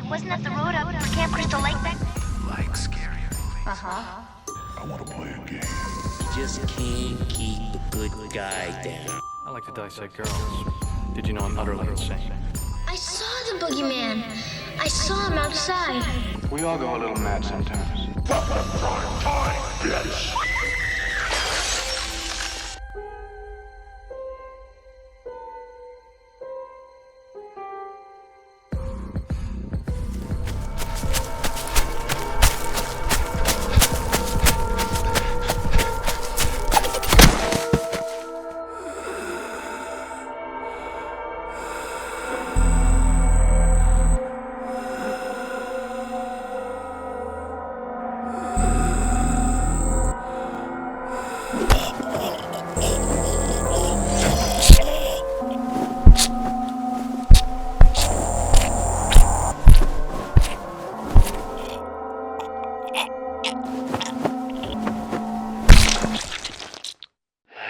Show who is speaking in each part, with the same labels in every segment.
Speaker 1: Wasn't that the road up to Camp Crystal Lake back there?
Speaker 2: Like scary movies.
Speaker 1: Uh-huh.
Speaker 2: I want to play a game.
Speaker 3: You just can't keep a good guy down.
Speaker 4: I like to dissect girls. Did you know I'm utterly insane?
Speaker 5: I saw the boogeyman. I saw him outside.
Speaker 4: We all go a little mad sometimes.
Speaker 2: Prime time, bitch.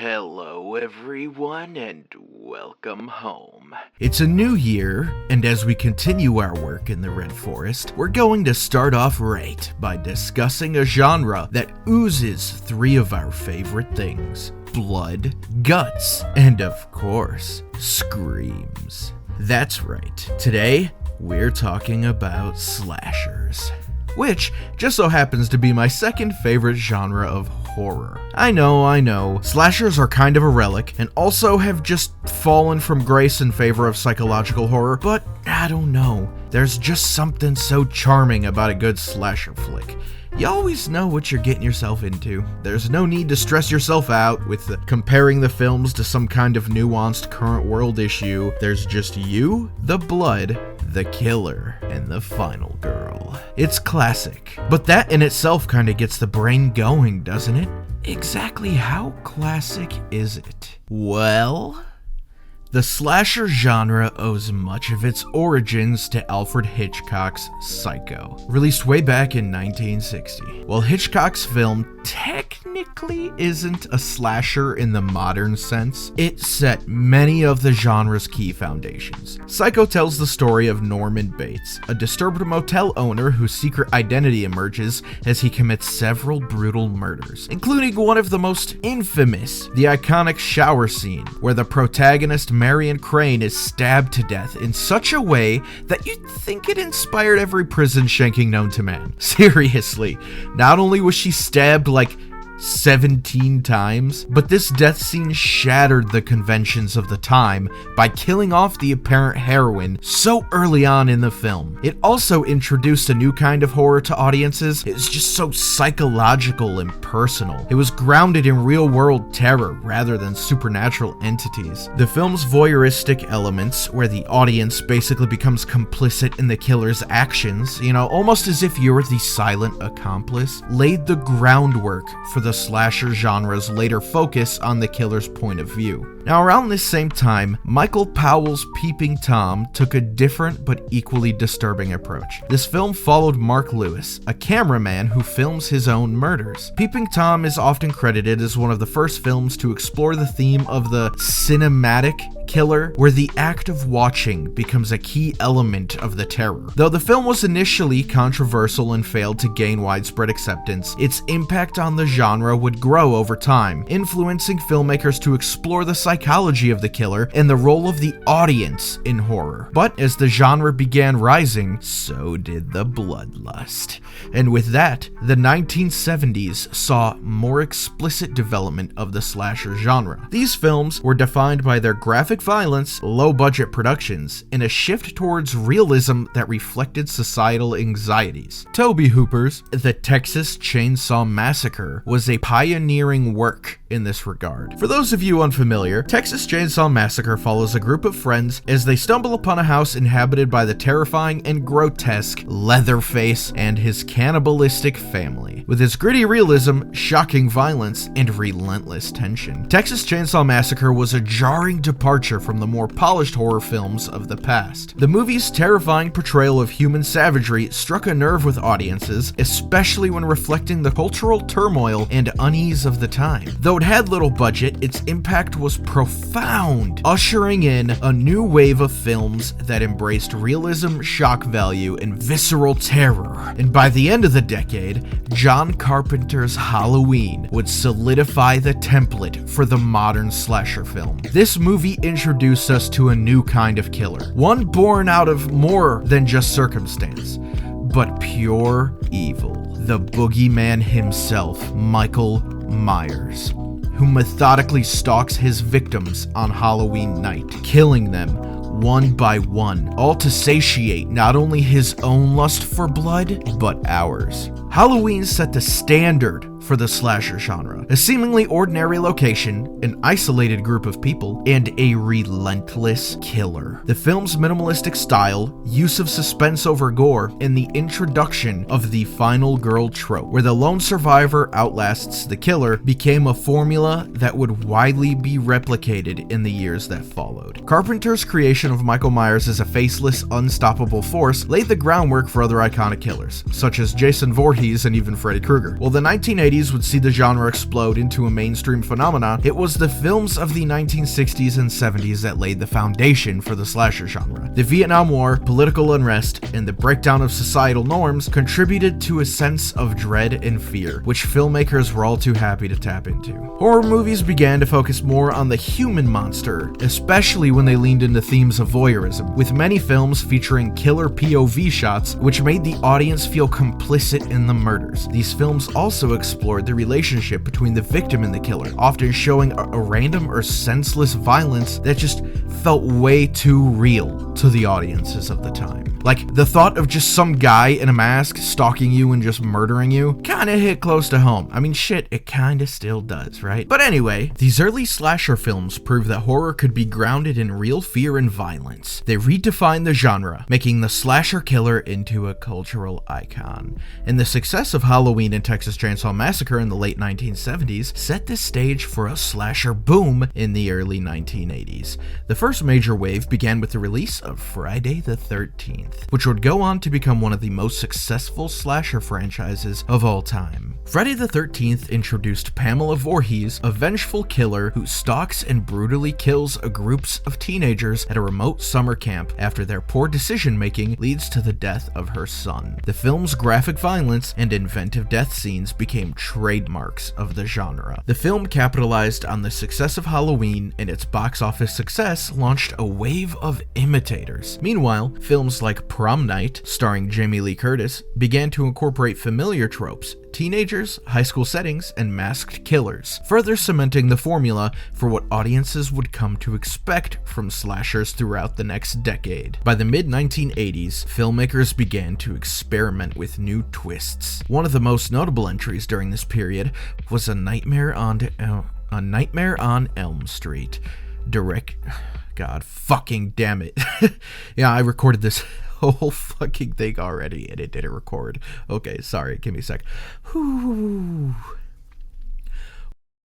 Speaker 6: Hello everyone and welcome home.
Speaker 7: It's a new year, and as we continue our work in the Red Forest, we're going to start off right by discussing a genre that oozes three of our favorite things: blood, guts, and of course, screams. That's right, today we're talking about slashers, which just so happens to be my second favorite genre of horror. I know, slashers are kind of a relic, and also have just fallen from grace in favor of psychological horror, but I don't know. There's just something so charming about a good slasher flick. You always know what you're getting yourself into. There's no need to stress yourself out with comparing the films to some kind of nuanced current world issue. There's just you, the blood, the killer, and the final girl. It's classic, but that in itself kind of gets the brain going, doesn't it? Exactly how classic is it? Well, the slasher genre owes much of its origins to Alfred Hitchcock's Psycho, released way back in 1960. While Hitchcock's film technically isn't a slasher in the modern sense, it set many of the genre's key foundations. Psycho tells the story of Norman Bates, a disturbed motel owner whose secret identity emerges as he commits several brutal murders, including one of the most infamous, the iconic shower scene, where the protagonist Marion Crane is stabbed to death in such a way that you'd think it inspired every prison shanking known to man. Seriously, not only was she stabbed like 17 times, but this death scene shattered the conventions of the time by killing off the apparent heroine so early on in the film. It also introduced a new kind of horror to audiences. It was just so psychological and personal. It was grounded in real-world terror rather than supernatural entities. The film's voyeuristic elements, where the audience basically becomes complicit in the killer's actions, almost as if you're the silent accomplice, laid the groundwork for the slasher genre's later focus on the killer's point of view. Now, around this same time, Michael Powell's Peeping Tom took a different but equally disturbing approach. This film followed Mark Lewis, a cameraman who films his own murders. Peeping Tom is often credited as one of the first films to explore the theme of the cinematic killer, where the act of watching becomes a key element of the terror. Though the film was initially controversial and failed to gain widespread acceptance, its impact on the genre would grow over time, influencing filmmakers to explore the psychology of the killer and the role of the audience in horror. But as the genre began rising, so did the bloodlust. And with that, the 1970s saw more explicit development of the slasher genre. These films were defined by their graphic violence, low-budget productions, and a shift towards realism that reflected societal anxieties. Tobe Hooper's The Texas Chainsaw Massacre was a pioneering work in this regard. For those of you unfamiliar, Texas Chainsaw Massacre follows a group of friends as they stumble upon a house inhabited by the terrifying and grotesque Leatherface and his cannibalistic family. With its gritty realism, shocking violence, and relentless tension, Texas Chainsaw Massacre was a jarring departure departure from the more polished horror films of the past. The movie's terrifying portrayal of human savagery struck a nerve with audiences, especially when reflecting the cultural turmoil and unease of the time. Though it had little budget, its impact was profound, ushering in a new wave of films that embraced realism, shock value, and visceral terror. And by the end of the decade, John Carpenter's Halloween would solidify the template for the modern slasher film. This movie introduced us to a new kind of killer, one born out of more than just circumstance, but pure evil. The boogeyman himself, Michael Myers, who methodically stalks his victims on Halloween night, killing them one by one, all to satiate not only his own lust for blood, but ours. Halloween set the standard for the slasher genre. A seemingly ordinary location, an isolated group of people, and a relentless killer. The film's minimalistic style, use of suspense over gore, and the introduction of the final girl trope, where the lone survivor outlasts the killer, became a formula that would widely be replicated in the years that followed. Carpenter's creation of Michael Myers as a faceless, unstoppable force laid the groundwork for other iconic killers, such as Jason Voorhees and even Freddy Krueger. While the 1980s would see the genre explode into a mainstream phenomenon, it was the films of the 1960s and 70s that laid the foundation for the slasher genre. The Vietnam War, political unrest, and the breakdown of societal norms contributed to a sense of dread and fear, which filmmakers were all too happy to tap into. Horror movies began to focus more on the human monster, especially when they leaned into themes of voyeurism, with many films featuring killer POV shots, which made the audience feel complicit in the murders. These films also explored the relationship between the victim and the killer, often showing a random or senseless violence that just felt way too real to the audiences of the time. Like, the thought of just some guy in a mask stalking you and just murdering you kinda hit close to home. I mean, shit, it kinda still does, right? But anyway, these early slasher films proved that horror could be grounded in real fear and violence. They redefined the genre, making the slasher killer into a cultural icon. And the success of Halloween and Texas Chainsaw Massacre in the late 1970s set the stage for a slasher boom in the early 1980s. The first major wave began with the release of Friday the 13th. Which would go on to become one of the most successful slasher franchises of all time. Friday the 13th introduced Pamela Voorhees, a vengeful killer who stalks and brutally kills groups of teenagers at a remote summer camp after their poor decision-making leads to the death of her son. The film's graphic violence and inventive death scenes became trademarks of the genre. The film capitalized on the success of Halloween, and its box office success launched a wave of imitators. Meanwhile, films like Prom Night, starring Jamie Lee Curtis, began to incorporate familiar tropes, teenagers, high school settings, and masked killers, further cementing the formula for what audiences would come to expect from slashers throughout the next decade. By the mid-1980s, filmmakers began to experiment with new twists. One of the most notable entries during this period was A Nightmare on Elm Street. God fucking damn it. Yeah, I recorded this whole fucking thing already and it didn't record. Okay, sorry, give me a sec. Whew.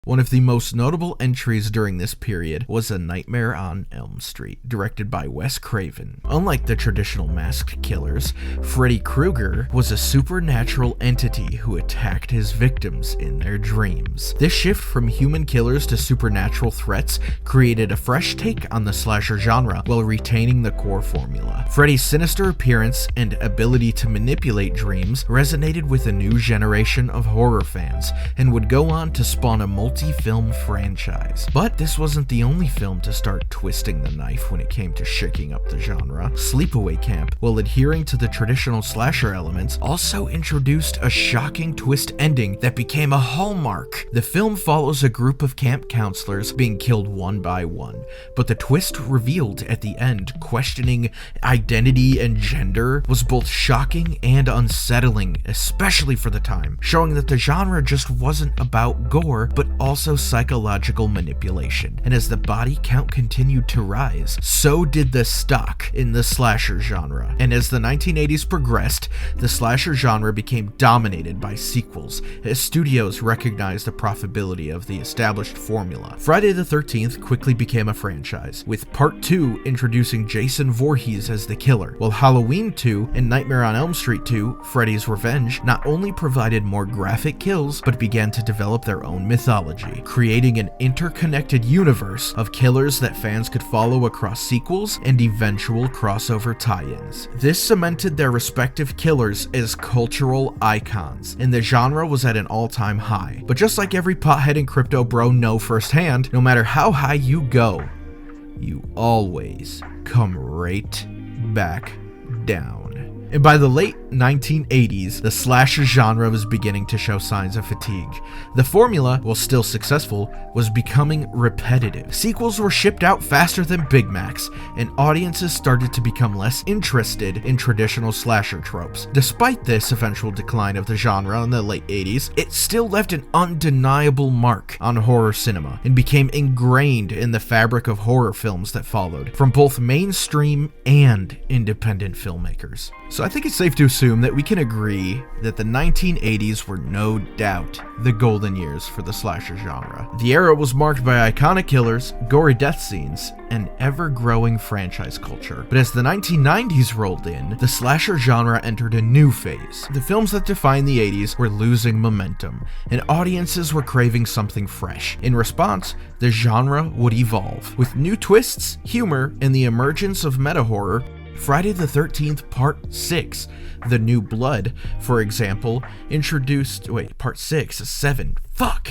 Speaker 7: One of the most notable entries during this period was A Nightmare on Elm Street, directed by Wes Craven. Unlike the traditional masked killers, Freddy Krueger was a supernatural entity who attacked his victims in their dreams. This shift from human killers to supernatural threats created a fresh take on the slasher genre while retaining the core formula. Freddy's sinister appearance and ability to manipulate dreams resonated with a new generation of horror fans and would go on to spawn a multi-film franchise. But this wasn't the only film to start twisting the knife when it came to shaking up the genre. Sleepaway Camp, while adhering to the traditional slasher elements, also introduced a shocking twist ending that became a hallmark. The film follows a group of camp counselors being killed one by one, but the twist revealed at the end, questioning identity and gender, was both shocking and unsettling, especially for the time, showing that the genre just wasn't about gore, but also psychological manipulation, and as the body count continued to rise, so did the stock in the slasher genre. And as the 1980s progressed, the slasher genre became dominated by sequels, as studios recognized the profitability of the established formula. Friday the 13th quickly became a franchise, with Part 2 introducing Jason Voorhees as the killer, while Halloween 2 and Nightmare on Elm Street 2, Freddy's Revenge, not only provided more graphic kills, but began to develop their own mythology, creating an interconnected universe of killers that fans could follow across sequels and eventual crossover tie-ins. This cemented their respective killers as cultural icons, and the genre was at an all-time high. But just like every pothead and crypto bro know firsthand, no matter how high you go, you always come right back down. And by the late 1980s, the slasher genre was beginning to show signs of fatigue. The formula, while still successful, was becoming repetitive. Sequels were shipped out faster than Big Macs, and audiences started to become less interested in traditional slasher tropes. Despite this eventual decline of the genre in the late 80s, it still left an undeniable mark on horror cinema, and became ingrained in the fabric of horror films that followed, from both mainstream and independent filmmakers. So I think it's safe to assume that we can agree that the 1980s were no doubt the golden years for the slasher genre. The era was marked by iconic killers, gory death scenes, and ever-growing franchise culture. But as the 1990s rolled in, the slasher genre entered a new phase. The films that defined the 80s were losing momentum, and audiences were craving something fresh. In response, the genre would evolve. With new twists, humor, and the emergence of meta-horror, Friday the 13th Part 6, The New Blood, for example, Part 6 is 7. Fuck!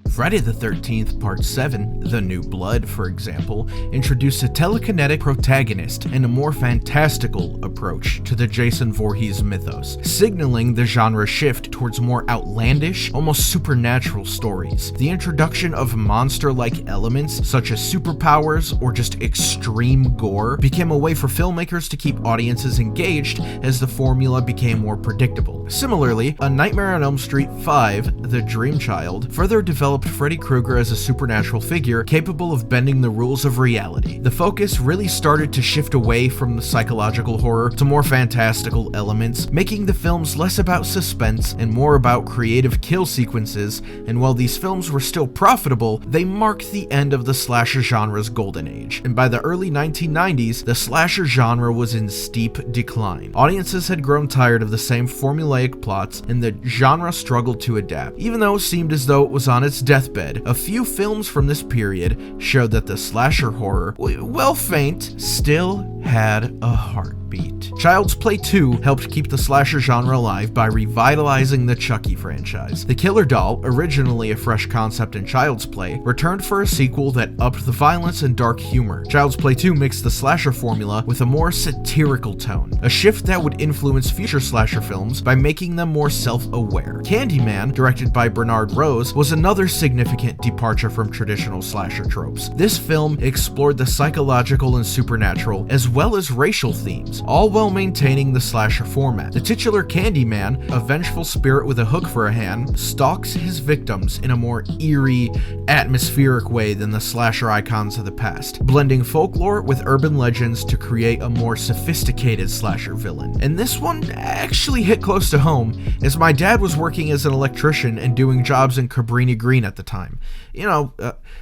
Speaker 7: Friday the 13th Part 7, The New Blood, for example, introduced a telekinetic protagonist and a more fantastical approach to the Jason Voorhees mythos, signaling the genre shift towards more outlandish, almost supernatural stories. The introduction of monster-like elements such as superpowers or just extreme gore became a way for filmmakers to keep audiences engaged as the formula became more predictable. Similarly, A Nightmare on Elm Street 5, The Dream Child, further developed Freddy Krueger as a supernatural figure capable of bending the rules of reality. The focus really started to shift away from the psychological horror to more fantastical elements, making the films less about suspense and more about creative kill sequences, and while these films were still profitable, they marked the end of the slasher genre's golden age. And by the early 1990s, the slasher genre was in steep decline. Audiences had grown tired of the same formulaic plots, and the genre struggled to adapt. Even though it seemed as though it was on its deathbed, a few films from this period showed that the slasher horror, while faint, still had a heartbeat. Child's Play 2 helped keep the slasher genre alive by revitalizing the Chucky franchise. The Killer Doll, originally a fresh concept in Child's Play, returned for a sequel that upped the violence and dark humor. Child's Play 2 mixed the slasher formula with a more satirical tone, a shift that would influence future slasher films by making them more self-aware. Candyman, directed by Bernard Rose, was another significant departure from traditional slasher tropes. This film explored the psychological and supernatural, as well as racial themes, all while maintaining the slasher format. The titular Candyman, a vengeful spirit with a hook for a hand, stalks his victims in a more eerie, atmospheric way than the slasher icons of the past, blending folklore with urban legends to create a more sophisticated slasher villain. And this one actually hit close to home, as my dad was working as an electrician and doing jobs in Cabrini Green at the time.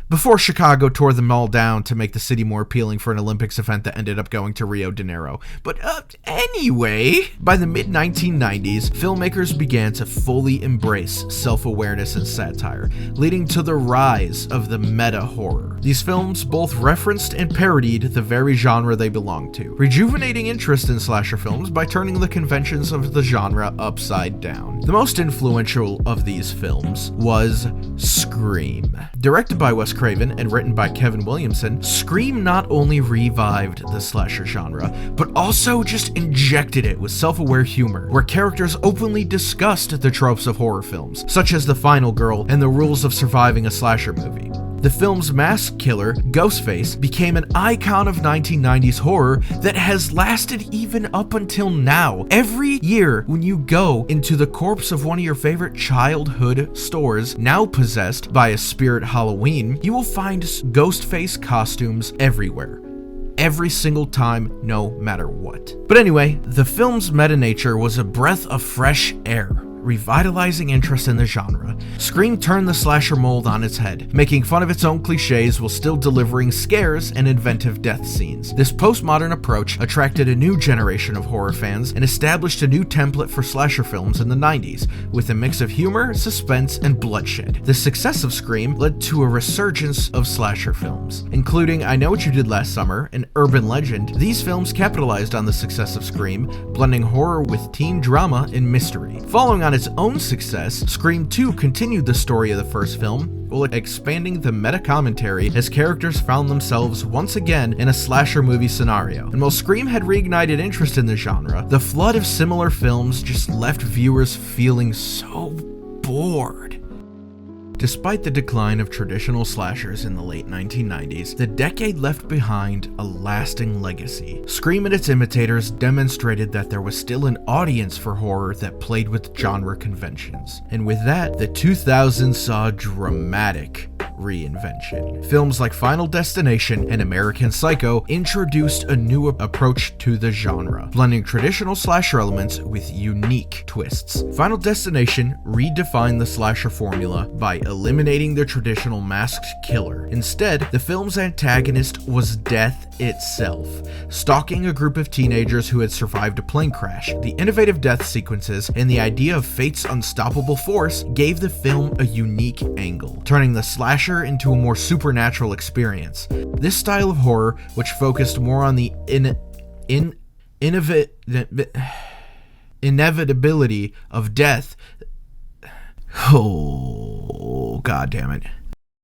Speaker 7: Before Chicago tore them all down to make the city more appealing for an Olympics event that ended up going to Rio de Janeiro. But anyway, by the mid-1990s, filmmakers began to fully embrace self-awareness and satire, leading to the rise of the meta-horror. These films both referenced and parodied the very genre they belonged to, rejuvenating interest in slasher films by turning the conventions of the genre upside down. The most influential of these films was Scream. Directed by Wes Craven and written by Kevin Williamson, Scream not only revived the slasher genre, but also just injected it with self-aware humor, where characters openly discussed the tropes of horror films, such as the final girl and the rules of surviving a slasher movie. The film's masked killer, Ghostface, became an icon of 1990s horror that has lasted even up until now. Every year, when you go into the corpse of one of your favorite childhood stores, now possessed by a spirit Halloween, you will find Ghostface costumes everywhere. Every single time, no matter what. But anyway, the film's meta nature was a breath of fresh air, revitalizing interest in the genre. Scream turned the slasher mold on its head, making fun of its own cliches while still delivering scares and inventive death scenes. This postmodern approach attracted a new generation of horror fans and established a new template for slasher films in the 90s, with a mix of humor, suspense, and bloodshed. The success of Scream led to a resurgence of slasher films, including I Know What You Did Last Summer and Urban Legend. These films capitalized on the success of Scream, blending horror with teen drama and mystery. Following on its own success, Scream 2 continued the story of the first film, while expanding the meta-commentary as characters found themselves once again in a slasher movie scenario. And while Scream had reignited interest in the genre, the flood of similar films just left viewers feeling so bored. Despite the decline of traditional slashers in the late 1990s, the decade left behind a lasting legacy. Scream and its imitators demonstrated that there was still an audience for horror that played with genre conventions. And with that, the 2000s saw dramatic reinvention. Films like Final Destination and American Psycho introduced a new approach to the genre, blending traditional slasher elements with unique twists. Final Destination redefined the slasher formula by eliminating the traditional masked killer. Instead, the film's antagonist was death itself, stalking a group of teenagers who had survived a plane crash. The innovative death sequences and the idea of fate's unstoppable force gave the film a unique angle, turning the slasher into a more supernatural experience. This style of horror, which focused more on the inevitability of death. Oh, god damn it.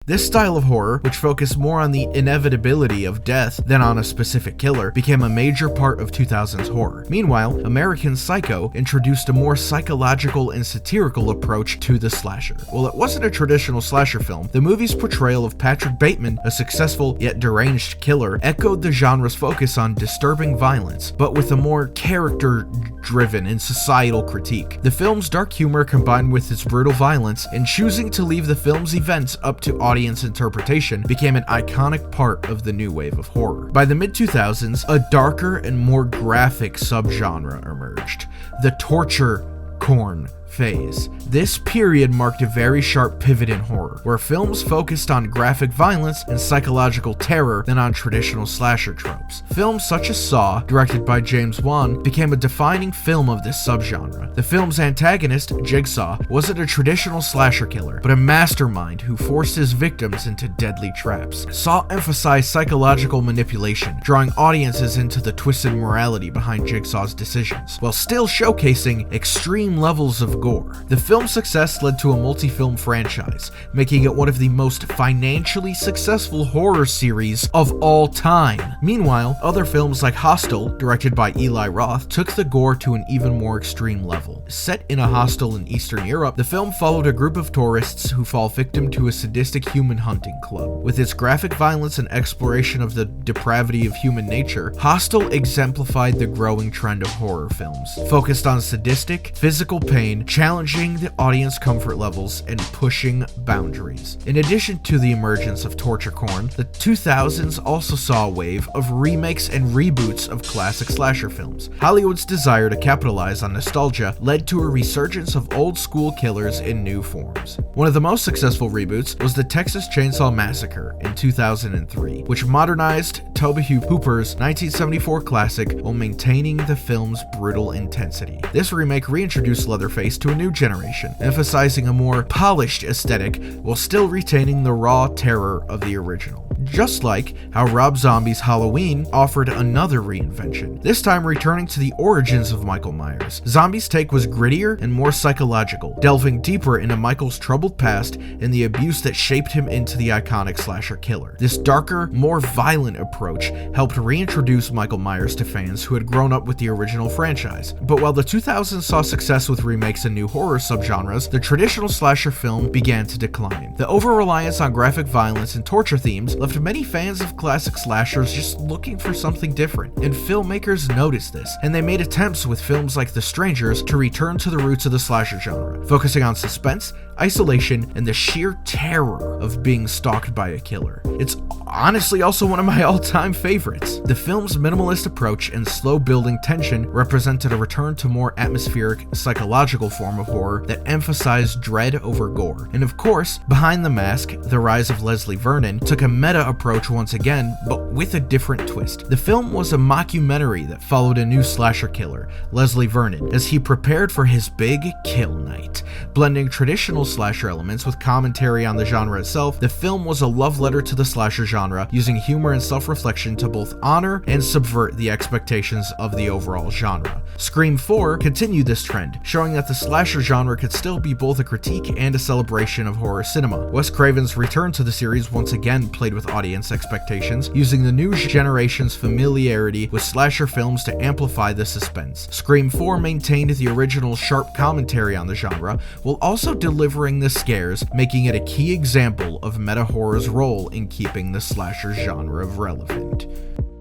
Speaker 7: This style of horror, which focused more on the inevitability of death than on a specific killer, became a major part of 2000s horror. Meanwhile, American Psycho introduced a more psychological and satirical approach to the slasher. While it wasn't a traditional slasher film, the movie's portrayal of Patrick Bateman, a successful yet deranged killer, echoed the genre's focus on disturbing violence, but with a more character-driven and societal critique. The film's dark humor combined with its brutal violence, and choosing to leave the film's events up to audience interpretation became an iconic part of the new wave of horror. By the mid-2000s, a darker and more graphic subgenre emerged, the torture porn phase. This period marked a very sharp pivot in horror, where films focused on graphic violence and psychological terror than on traditional slasher tropes. Films such as Saw, directed by James Wan, became a defining film of this subgenre. The film's antagonist, Jigsaw, wasn't a traditional slasher killer, but a mastermind who forced his victims into deadly traps. Saw emphasized psychological manipulation, drawing audiences into the twisted morality behind Jigsaw's decisions, while still showcasing extreme levels of gore. The film's success led to a multi-film franchise, making it one of the most financially successful horror series of all time. Meanwhile, other films like Hostel, directed by Eli Roth, took the gore to an even more extreme level. Set in a hostel in Eastern Europe, the film followed a group of tourists who fall victim to a sadistic human hunting club. With its graphic violence and exploration of the depravity of human nature, Hostel exemplified the growing trend of horror films, focused on sadistic, physical pain, challenging the audience comfort levels, and pushing boundaries. In addition to the emergence of torture porn, the 2000s also saw a wave of remakes and reboots of classic slasher films. Hollywood's desire to capitalize on nostalgia led to a resurgence of old-school killers in new forms. One of the most successful reboots was the Texas Chainsaw Massacre in 2003, which modernized Tobe Hooper's 1974 classic while maintaining the film's brutal intensity. This remake reintroduced Leatherface to a new generation, emphasizing a more polished aesthetic while still retaining the raw terror of the original. just like how Rob Zombie's Halloween offered another reinvention, this time returning to the origins of Michael Myers. Zombie's take was grittier and more psychological, delving deeper into Michael's troubled past and the abuse that shaped him into the iconic slasher killer. This darker, more violent approach helped reintroduce Michael Myers to fans who had grown up with the original franchise. But while the 2000s saw success with remakes and new horror subgenres, the traditional slasher film began to decline. The over-reliance on graphic violence and torture themes left many fans of classic slashers just looking for something different, and filmmakers noticed this, and they made attempts with films like The Strangers to return to the roots of the slasher genre, focusing on suspense, isolation, and the sheer terror of being stalked by a killer. It's honestly also one of my all-time favorites. The film's minimalist approach and slow building tension represented a return to more atmospheric, psychological form of horror that emphasized dread over gore. And of course, Behind the Mask, The Rise of Leslie Vernon, took a meta approach once again, but with a different twist. The film was a mockumentary that followed a new slasher killer, Leslie Vernon, as he prepared for his big kill night. Blending traditional slasher elements with commentary on the genre itself, the film was a love letter to the slasher genre, using humor and self-reflection to both honor and subvert the expectations of the overall genre. Scream 4 continued this trend, showing that the slasher genre could still be both a critique and a celebration of horror cinema. Wes Craven's return to the series once again played with audience expectations, using the new generation's familiarity with slasher films to amplify the suspense. Scream 4 maintained the original sharp commentary on the genre, while also delivering the scares, making it a key example of meta-horror's role in keeping the slasher genre relevant.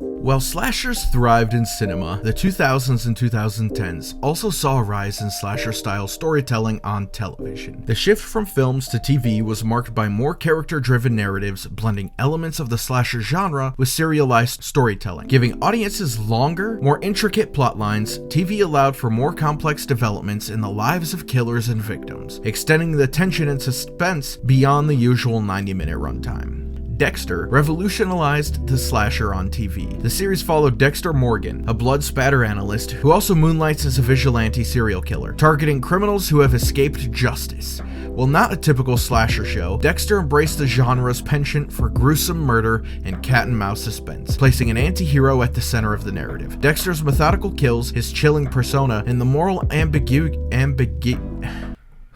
Speaker 7: While slashers thrived in cinema, the 2000s and 2010s also saw a rise in slasher-style storytelling on television. The shift from films to TV was marked by more character-driven narratives, blending elements of the slasher genre with serialized storytelling. Giving audiences longer, more intricate plot lines, TV allowed for more complex developments in the lives of killers and victims, extending the tension and suspense beyond the usual 90-minute runtime. Dexter revolutionized the slasher on TV. The series followed Dexter Morgan, a blood spatter analyst who also moonlights as a vigilante serial killer, targeting criminals who have escaped justice. While not a typical slasher show, Dexter embraced the genre's penchant for gruesome murder and cat-and-mouse suspense, placing an anti-hero at the center of the narrative. Dexter's methodical kills, his chilling persona, and the moral ambiguity.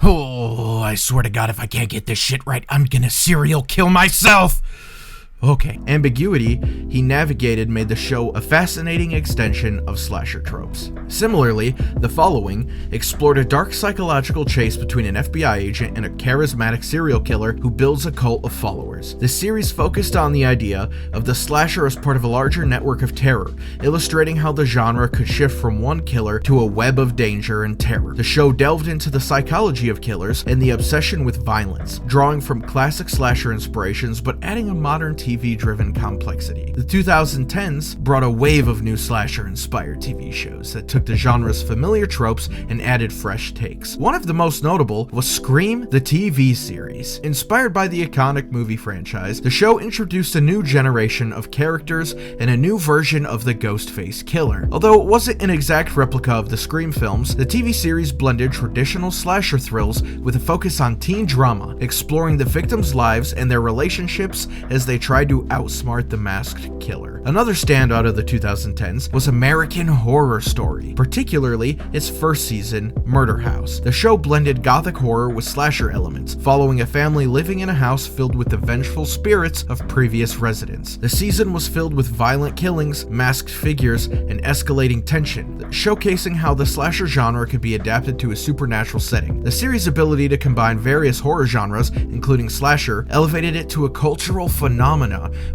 Speaker 7: Oh, I swear to God, if I can't get this shit right, I'm gonna serial kill myself! Okay. Ambiguity he navigated made the show a fascinating extension of slasher tropes. Similarly, The Following explored a dark psychological chase between an FBI agent and a charismatic serial killer who builds a cult of followers. The series focused on the idea of the slasher as part of a larger network of terror, illustrating how the genre could shift from one killer to a web of danger and terror. The show delved into the psychology of killers and the obsession with violence, drawing from classic slasher inspirations but adding a modern TV-driven complexity. The 2010s brought a wave of new slasher-inspired TV shows that took the genre's familiar tropes and added fresh takes. One of the most notable was Scream, the TV series. Inspired by the iconic movie franchise, the show introduced a new generation of characters and a new version of the Ghostface killer. Although it wasn't an exact replica of the Scream films, the TV series blended traditional slasher thrills with a focus on teen drama, exploring the victims' lives and their relationships as they tried to outsmart the masked killer. Another standout of the 2010s was American Horror Story, particularly its first season, Murder House. The show blended gothic horror with slasher elements, following a family living in a house filled with the vengeful spirits of previous residents. The season was filled with violent killings, masked figures, and escalating tension, showcasing how the slasher genre could be adapted to a supernatural setting. The series' ability to combine various horror genres, including slasher, elevated it to a cultural phenomenon,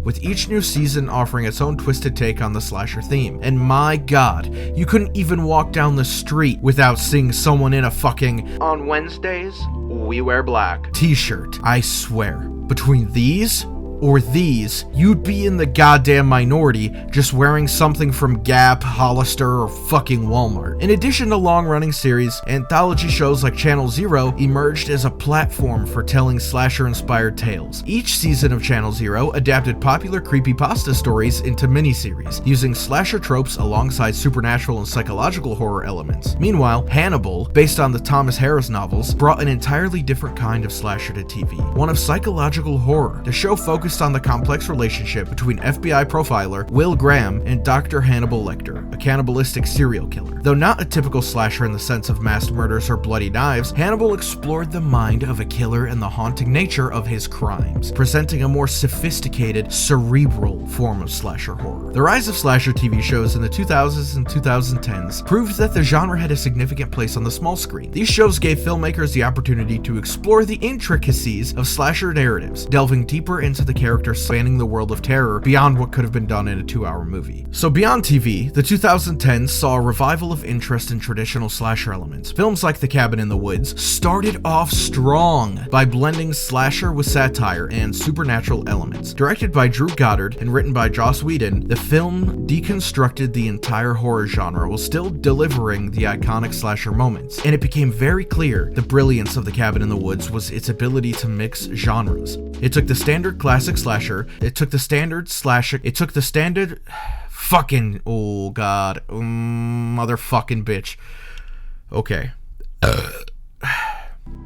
Speaker 7: with each new season offering its own twisted take on the slasher theme. And my god, you couldn't even walk down the street without seeing someone in a fucking
Speaker 6: On Wednesdays, we wear black
Speaker 7: t-shirt. I swear, between these or these, you'd be in the goddamn minority just wearing something from Gap, Hollister, or fucking Walmart. In addition to long-running series, anthology shows like Channel Zero emerged as a platform for telling slasher-inspired tales. Each season of Channel Zero adapted popular creepypasta stories into miniseries, using slasher tropes alongside supernatural and psychological horror elements. Meanwhile, Hannibal, based on the Thomas Harris novels, brought an entirely different kind of slasher to TV, one of psychological horror. The show focused focused on the complex relationship between FBI profiler Will Graham and Dr. Hannibal Lecter, a cannibalistic serial killer. Though not a typical slasher in the sense of mass murders or bloody knives, Hannibal explored the mind of a killer and the haunting nature of his crimes, presenting a more sophisticated, cerebral form of slasher horror. The rise of slasher TV shows in the 2000s and 2010s proved that the genre had a significant place on the small screen. These shows gave filmmakers the opportunity to explore the intricacies of slasher narratives, delving deeper into the characters spanning the world of terror beyond what could have been done in a 2-hour movie. So beyond TV, the 2010s saw a revival of interest in traditional slasher elements. Films like The Cabin in the Woods started off strong by blending slasher with satire and supernatural elements. Directed by Drew Goddard and written by Joss Whedon, the film deconstructed the entire horror genre while still delivering the iconic slasher moments, and it became very clear the brilliance of The Cabin in the Woods was its ability to mix genres. It took the standard classic slasher, oh god, motherfucking bitch. Okay.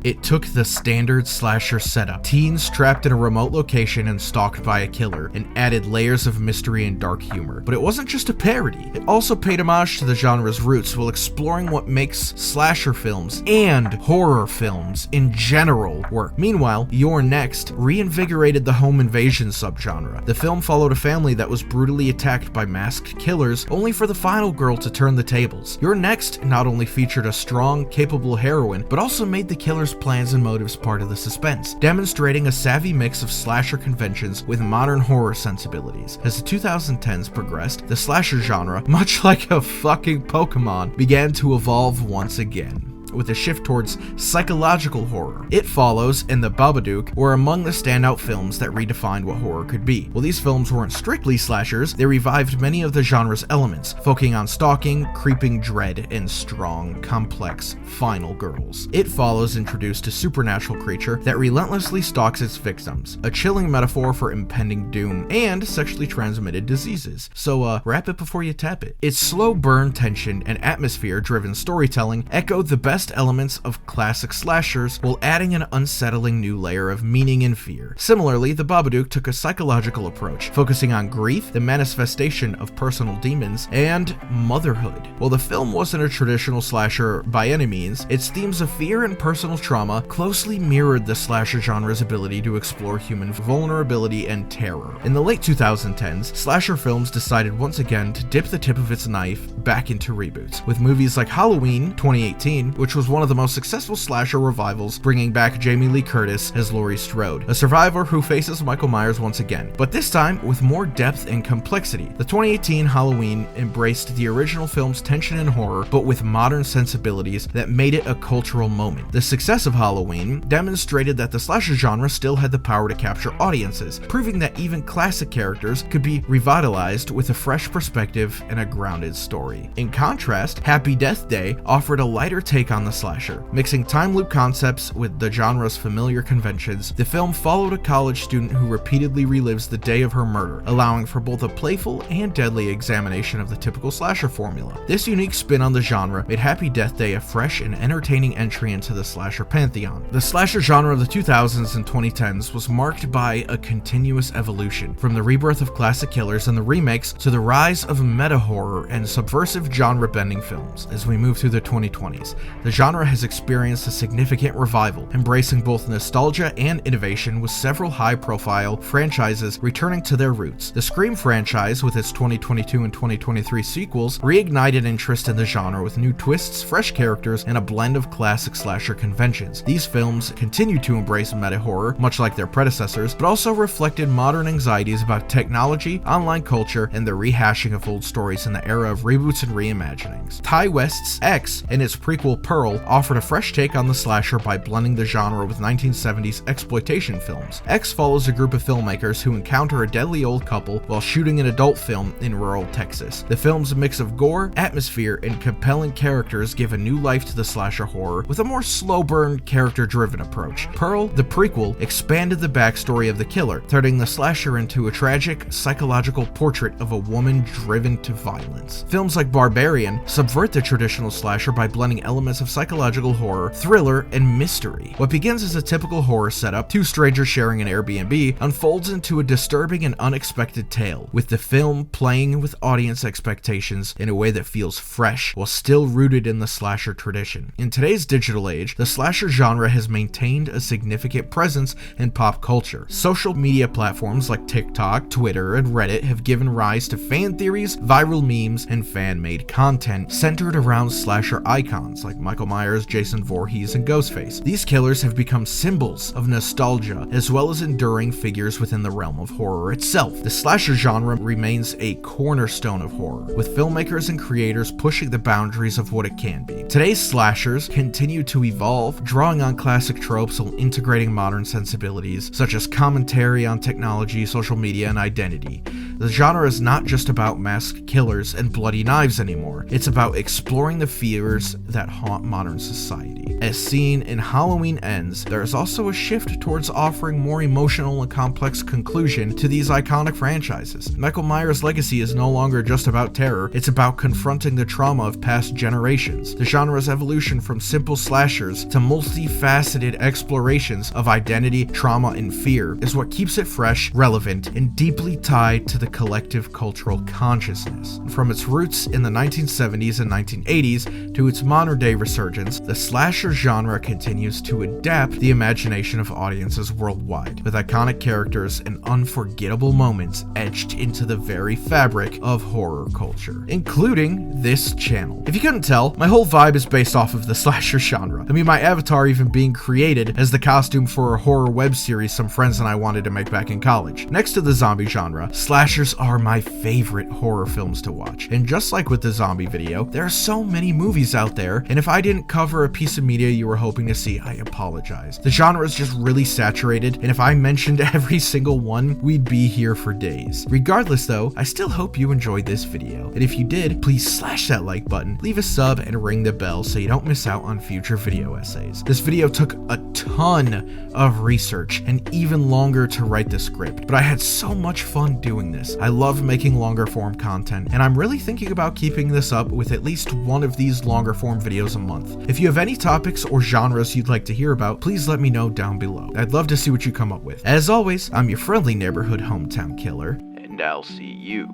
Speaker 7: It took the standard slasher setup, teens trapped in a remote location and stalked by a killer, and added layers of mystery and dark humor. But it wasn't just a parody, it also paid homage to the genre's roots while exploring what makes slasher films and horror films in general work. Meanwhile, You're Next reinvigorated the home invasion subgenre. The film followed a family that was brutally attacked by masked killers, only for the final girl to turn the tables. You're Next not only featured a strong, capable heroine, but also made the killer's plans and motives part of the suspense, demonstrating a savvy mix of slasher conventions with modern horror sensibilities. As the 2010s progressed, the slasher genre, much like a fucking Pokemon, began to evolve once again, with a shift towards psychological horror. It Follows and The Babadook were among the standout films that redefined what horror could be. While these films weren't strictly slashers, they revived many of the genre's elements, focusing on stalking, creeping dread, and strong, complex, final girls. It Follows introduced a supernatural creature that relentlessly stalks its victims, a chilling metaphor for impending doom and sexually transmitted diseases. So wrap it before you tap it. Its slow burn tension and atmosphere-driven storytelling echoed the best elements of classic slashers while adding an unsettling new layer of meaning and fear. Similarly, The Babadook took a psychological approach, focusing on grief, the manifestation of personal demons, and motherhood. While the film wasn't a traditional slasher by any means, its themes of fear and personal trauma closely mirrored the slasher genre's ability to explore human vulnerability and terror. In the late 2010s, slasher films decided once again to dip the tip of its knife back into reboots, with movies like Halloween 2018, which was one of the most successful slasher revivals, bringing back Jamie Lee Curtis as Laurie Strode, a survivor who faces Michael Myers once again, but this time with more depth and complexity. The 2018 Halloween embraced the original film's tension and horror, but with modern sensibilities that made it a cultural moment. The success of Halloween demonstrated that the slasher genre still had the power to capture audiences, proving that even classic characters could be revitalized with a fresh perspective and a grounded story. In contrast, Happy Death Day offered a lighter take on the slasher. Mixing time loop concepts with the genre's familiar conventions, the film followed a college student who repeatedly relives the day of her murder, allowing for both a playful and deadly examination of the typical slasher formula. This unique spin on the genre made Happy Death Day a fresh and entertaining entry into the slasher pantheon. The slasher genre of the 2000s and 2010s was marked by a continuous evolution, from the rebirth of classic killers and the remakes to the rise of meta-horror and subversive genre-bending films. As we move through the 2020s, the genre has experienced a significant revival, embracing both nostalgia and innovation, with several high-profile franchises returning to their roots. The Scream franchise, with its 2022 and 2023 sequels, reignited interest in the genre with new twists, fresh characters, and a blend of classic slasher conventions. These films continue to embrace meta-horror, much like their predecessors, but also reflected modern anxieties about technology, online culture, and the rehashing of old stories in the era of reboots and reimaginings. Ty West's X and its prequel Pearl offered a fresh take on the slasher by blending the genre with 1970s exploitation films. X follows a group of filmmakers who encounter a deadly old couple while shooting an adult film in rural Texas. The film's mix of gore, atmosphere, and compelling characters give a new life to the slasher horror with a more slow burn, character-driven approach. Pearl, the prequel, expanded the backstory of the killer, turning the slasher into a tragic, psychological portrait of a woman driven to violence. Films like Barbarian subvert the traditional slasher by blending elements of of psychological horror, thriller, and mystery. What begins as a typical horror setup, two strangers sharing an Airbnb, unfolds into a disturbing and unexpected tale, with the film playing with audience expectations in a way that feels fresh while still rooted in the slasher tradition. In today's digital age, the slasher genre has maintained a significant presence in pop culture. Social media platforms like TikTok, Twitter, and Reddit have given rise to fan theories, viral memes, and fan-made content centered around slasher icons like Michael Myers, Jason Voorhees, and Ghostface. These killers have become symbols of nostalgia as well as enduring figures within the realm of horror itself. The slasher genre remains a cornerstone of horror, with filmmakers and creators pushing the boundaries of what it can be. Today's slashers continue to evolve, drawing on classic tropes while integrating modern sensibilities such as commentary on technology, social media, and identity. The genre is not just about masked killers and bloody knives anymore. It's about exploring the fears that haunt modern society. As seen in Halloween Ends, there is also a shift towards offering more emotional and complex conclusion to these iconic franchises. Michael Myers' legacy is no longer just about terror, it's about confronting the trauma of past generations. The genre's evolution from simple slashers to multifaceted explorations of identity, trauma, and fear is what keeps it fresh, relevant, and deeply tied to the collective cultural consciousness. From its roots in the 1970s and 1980s to its modern-day resurgence, the slasher genre continues to adapt the imagination of audiences worldwide, with iconic characters and unforgettable moments etched into the very fabric of horror culture, including this channel. If you couldn't tell, my whole vibe is based off of the slasher genre. I mean, my avatar even being created as the costume for a horror web series some friends and I wanted to make back in college. Next to the zombie genre, slashers are my favorite horror films to watch. And just like with the zombie video, there are so many movies out there, and if I didn't cover a piece of media you were hoping to see, I apologize. The genre is just really saturated, and if I mentioned every single one, we'd be here for days. Regardless though, I still hope you enjoyed this video, and if you did, please slash that like button, leave a sub, and ring the bell so you don't miss out on future video essays. This video took a ton of research and even longer to write the script, but I had so much fun doing this. I love making longer form content, and I'm really thinking about keeping this up with at least one of these longer form videos a month. If you have any topics or genres you'd like to hear about, please let me know down below. I'd love to see what you come up with. As always, I'm your friendly neighborhood hometown killer,
Speaker 6: And I'll see you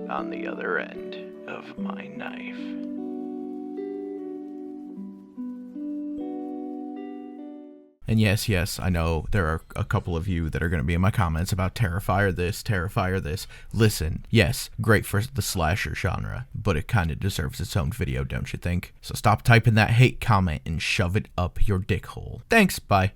Speaker 6: on the other end of my knife.
Speaker 7: And yes, I know there are a couple of you that are going to be in my comments about Terrifier this. Listen, yes, great for the slasher genre, but it kind of deserves its own video, don't you think? So stop typing that hate comment and shove it up your dick hole. Thanks, bye.